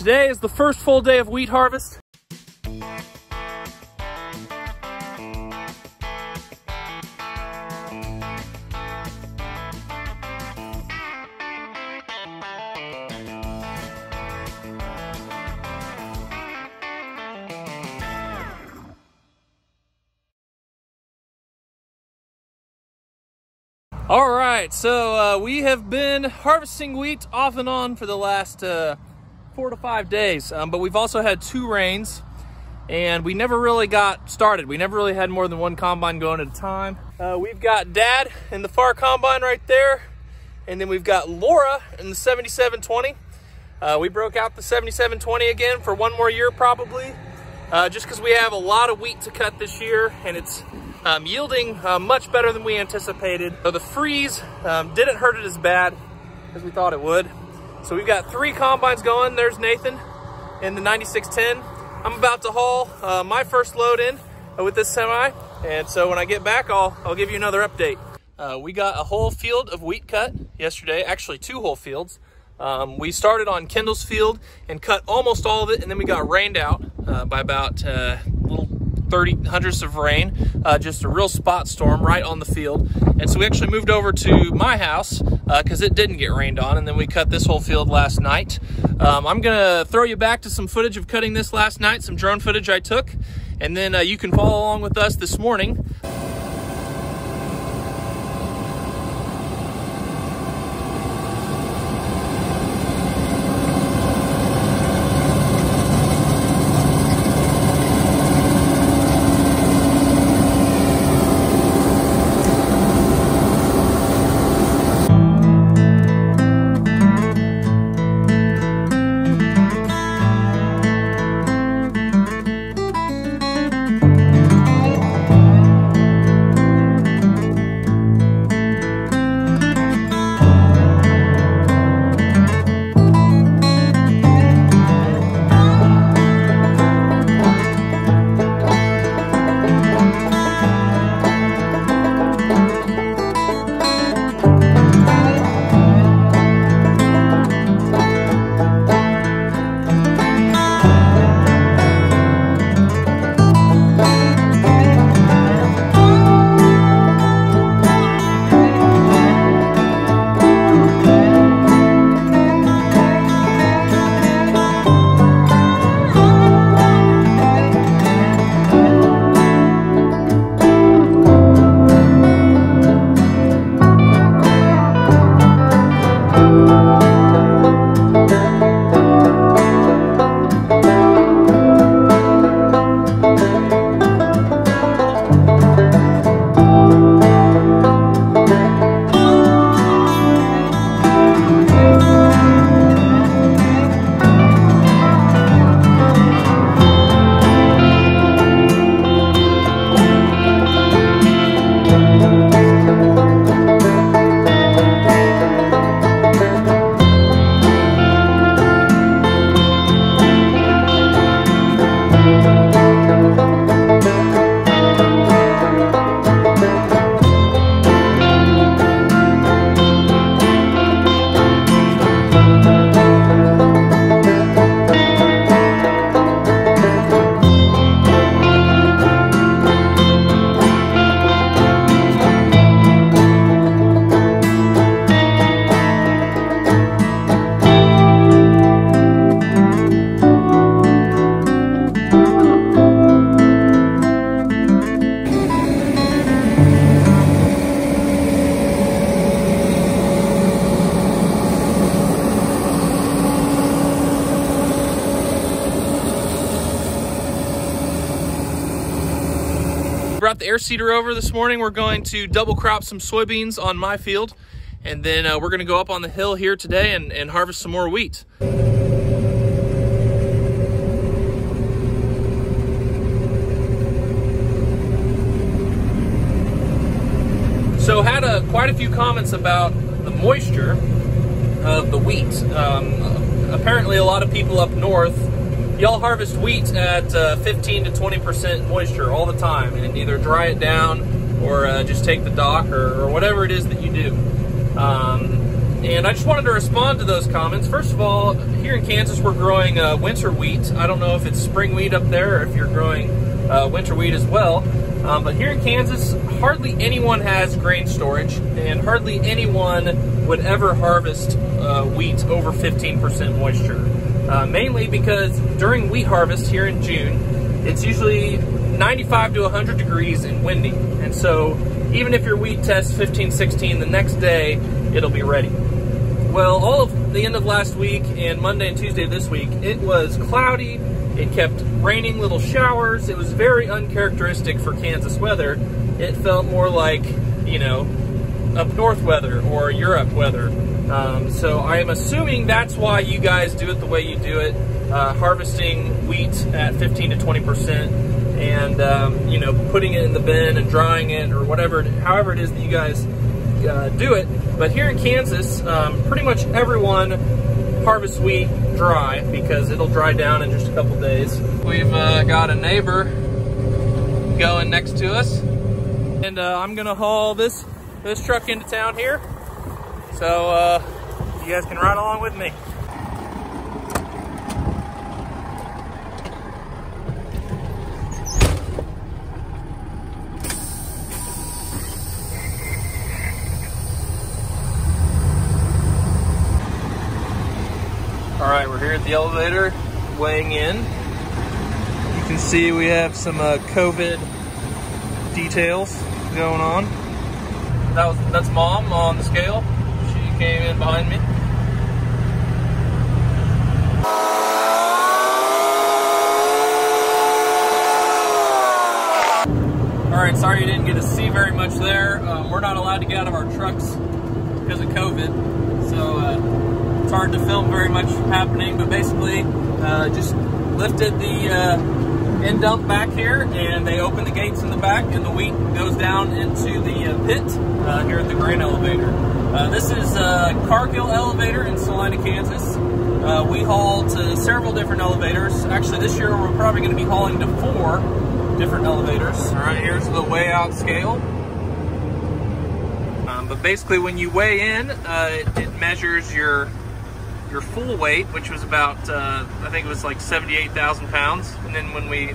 today is the first full day of wheat harvest. All right, so we have been harvesting wheat off and on for the last 4 to 5 days, but we've also had 2 rains, and we never really got started. We never really had more than 1 combine going at a time. We've got Dad in the far combine right there, and then we've got Laura in the 7720. We broke out the 7720 again for 1 more year probably, just because we have a lot of wheat to cut this year, and it's yielding much better than we anticipated. So the freeze didn't hurt it as bad as we thought it would. So we've got 3 combines going. There's Nathan in the 9610. I'm about to haul my first load in with this semi. And so when I get back, I'll give you another update. We got a whole field of wheat cut yesterday, actually 2 whole fields. We started on Kendall's field and cut almost all of it, and then we got rained out by about little 30 hundredths of rain, just a real spot storm right on the field. And so we actually moved over to my house because it didn't get rained on, and then we cut this whole field last night. I'm gonna throw you back to some footage of cutting this last night, some drone footage I took, and then you can follow along with us this morning. Brought the air seeder over this morning. We're going to double crop some soybeans on my field, and then we're going to go up on the hill here today and harvest some more wheat. So had quite a few comments about the moisture of the wheat. Apparently a lot of people up north, y'all harvest wheat at 15 to 20% moisture all the time, and either dry it down or just take the dock or whatever it is that you do. And I just wanted to respond to those comments. First of all, here in Kansas, we're growing winter wheat. I don't know if it's spring wheat up there or if you're growing winter wheat as well. But here in Kansas, hardly anyone has grain storage, and hardly anyone would ever harvest wheat over 15% moisture. Mainly because during wheat harvest here in June, it's usually 95 to 100 degrees and windy. And so even if your wheat tests 15, 16, the next day, it'll be ready. Well, all of the end of last week and Monday and Tuesday this week, it was cloudy. It kept raining little showers. It was very uncharacteristic for Kansas weather. It felt more like, you know, up north weather or Europe weather. So I am assuming that's why you guys do it the way you do it, harvesting wheat at 15 to 20%. And you know, putting it in the bin and drying it or whatever, however it is that you guys do it. But here in Kansas, pretty much everyone harvests wheat dry because it'll dry down in just a couple days. We've got a neighbor going next to us, and I'm gonna haul this truck into town here, so you guys can ride along with me. All right, we're here at the elevator, weighing in. You can see we have some COVID details going on. That's Mom on the scale. She came in behind me. All right, sorry you didn't get to see very much there. We're not allowed to get out of our trucks because of COVID, so it's hard to film very much happening, but basically just lifted the end dump back here, and they open the gates in the back, and the wheat goes down into the pit here at the grain elevator. This is a Cargill elevator in Salina, Kansas. We haul to several different elevators. Actually, this year we're probably going to be hauling to 4 different elevators. All right, here's the weigh out scale. But basically when you weigh in, it measures your full weight, which was about, I think it was like 78,000 pounds. And then when we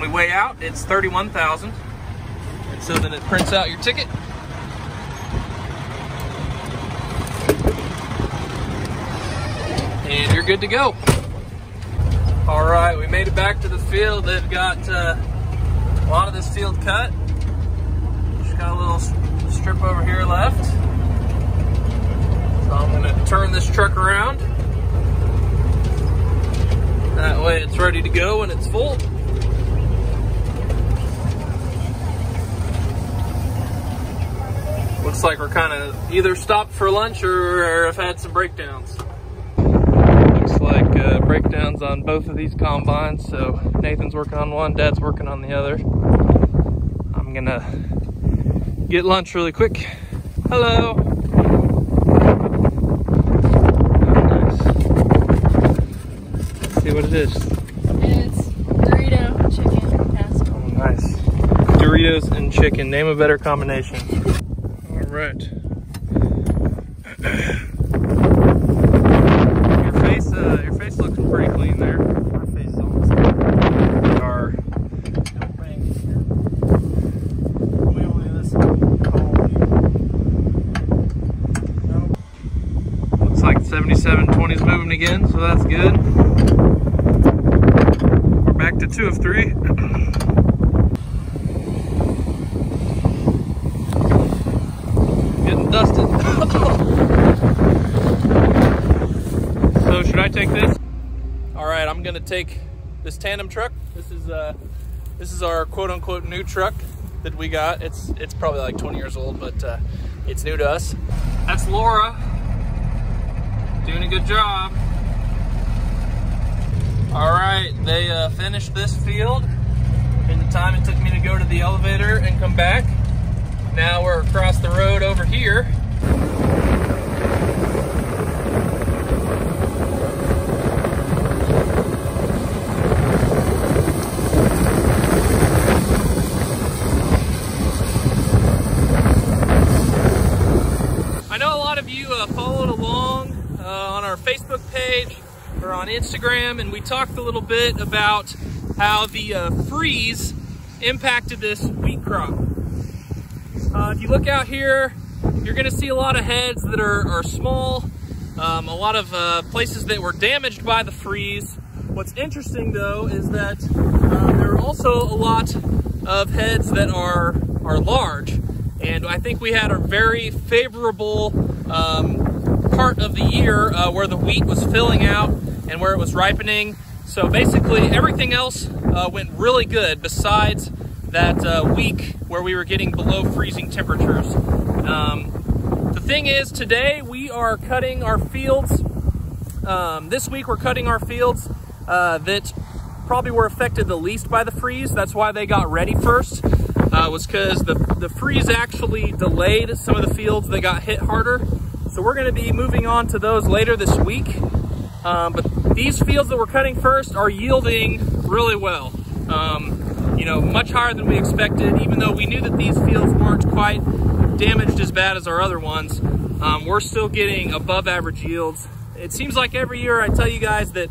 weigh out, it's 31,000. And so then it prints out your ticket. And you're good to go. All right, we made it back to the field. They've got a lot of this field cut. Just got a little strip over here left. So I'm gonna turn this truck around. That way it's ready to go when it's full. Looks like we're kind of either stopped for lunch or have had some breakdowns. Looks like breakdowns on both of these combines. So Nathan's working on one, Dad's working on the other. I'm gonna get lunch really quick. Hello. See what it is. It's Dorito chicken pasta. Oh, nice. Doritos and chicken. Name a better combination. All right. Your face looks pretty clean there. My face is almost clean. Our looks like 7720 is moving again, so that's good. Back to 2 of 3. Getting dusted. So should I take this? All right, I'm gonna take this tandem truck. This is our quote-unquote new truck that we got. It's probably like 20 years old, but it's new to us. That's Laura, doing a good job. All right, they finished this field in the time it took me to go to the elevator and come back. Now we're across the road over here. I know a lot of you on Instagram, and we talked a little bit about how the freeze impacted this wheat crop. If you look out here, you're gonna see a lot of heads that are small, a lot of places that were damaged by the freeze. What's interesting though is that there are also a lot of heads that are large, and I think we had a very favorable part of the year where the wheat was filling out and where it was ripening. So basically everything else went really good besides that week where we were getting below freezing temperatures. The thing is, today we are cutting our fields. This week we're cutting our fields that probably were affected the least by the freeze. That's why they got ready first, was because the freeze actually delayed some of the fields that got hit harder. So we're gonna be moving on to those later this week. But these fields that we're cutting first are yielding really well. You know, much higher than we expected, even though we knew that these fields weren't quite damaged as bad as our other ones. We're still getting above average yields. It seems like every year I tell you guys that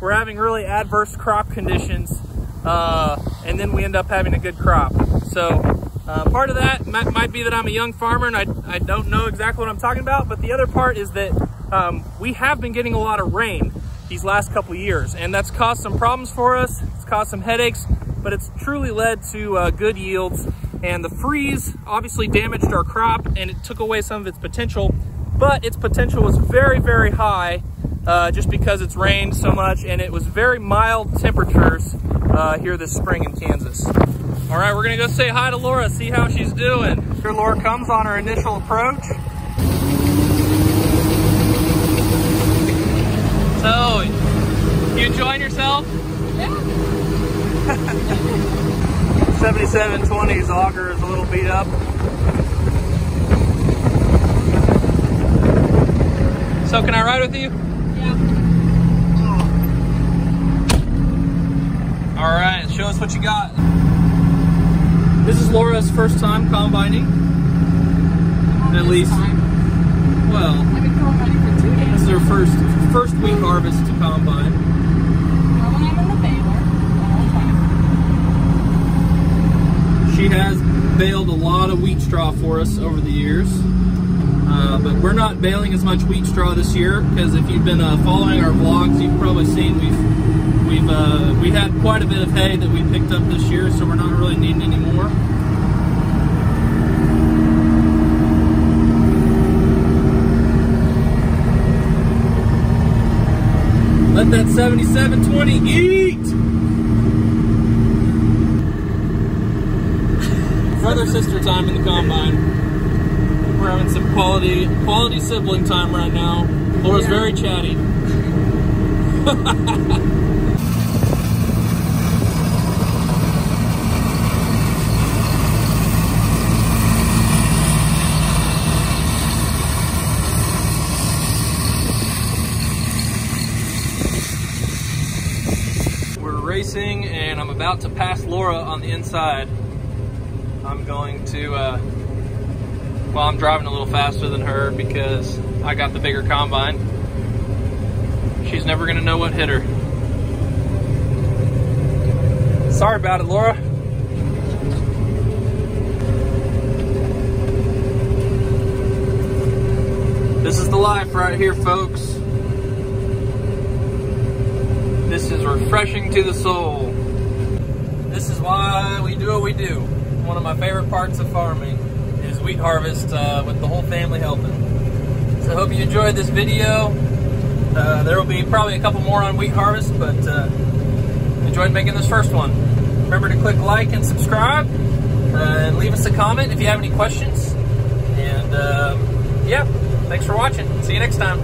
we're having really adverse crop conditions, and then we end up having a good crop. So part of that might be that I'm a young farmer and I don't know exactly what I'm talking about, but the other part is that we have been getting a lot of rain these last couple years, and that's caused some problems for us. It's caused some headaches, but it's truly led to good yields. And the freeze obviously damaged our crop and it took away some of its potential, but its potential was very, very high just because it's rained so much, and it was very mild temperatures here this spring in Kansas. All right, we're gonna go say hi to Laura, see how she's doing. Here Laura comes on her initial approach. So, you enjoying yourself? Yeah. 7720's auger is a little beat up. So can I ride with you? Yeah. All right, show us what you got. This is Laura's first time combining. At least. Well, I've been combining for 2 days. this is her first wheat harvest to combine. Normally I'm in the baler all the time. She has baled a lot of wheat straw for us over the years, but we're not baling as much wheat straw this year because if you've been following our vlogs, you've probably seen we had quite a bit of hay that we picked up this year, so we're not really needing any more. Let that 7720 eat! Brother-sister time in the combine. We're having some quality sibling time right now. Laura's very chatty. We're racing and I'm about to pass Laura on the inside. I'm going to, well, I'm driving a little faster than her because I got the bigger combine. She's never gonna know what hit her. Sorry about it, Laura. This is the life right here, folks. This is refreshing to the soul. This is why we do what we do. One of my favorite parts of farming is wheat harvest with the whole family helping. So I hope you enjoyed this video. There will be probably a couple more on wheat harvest, but enjoyed making this first one. Remember to click like and subscribe, and leave us a comment if you have any questions. And yeah, thanks for watching. See you next time.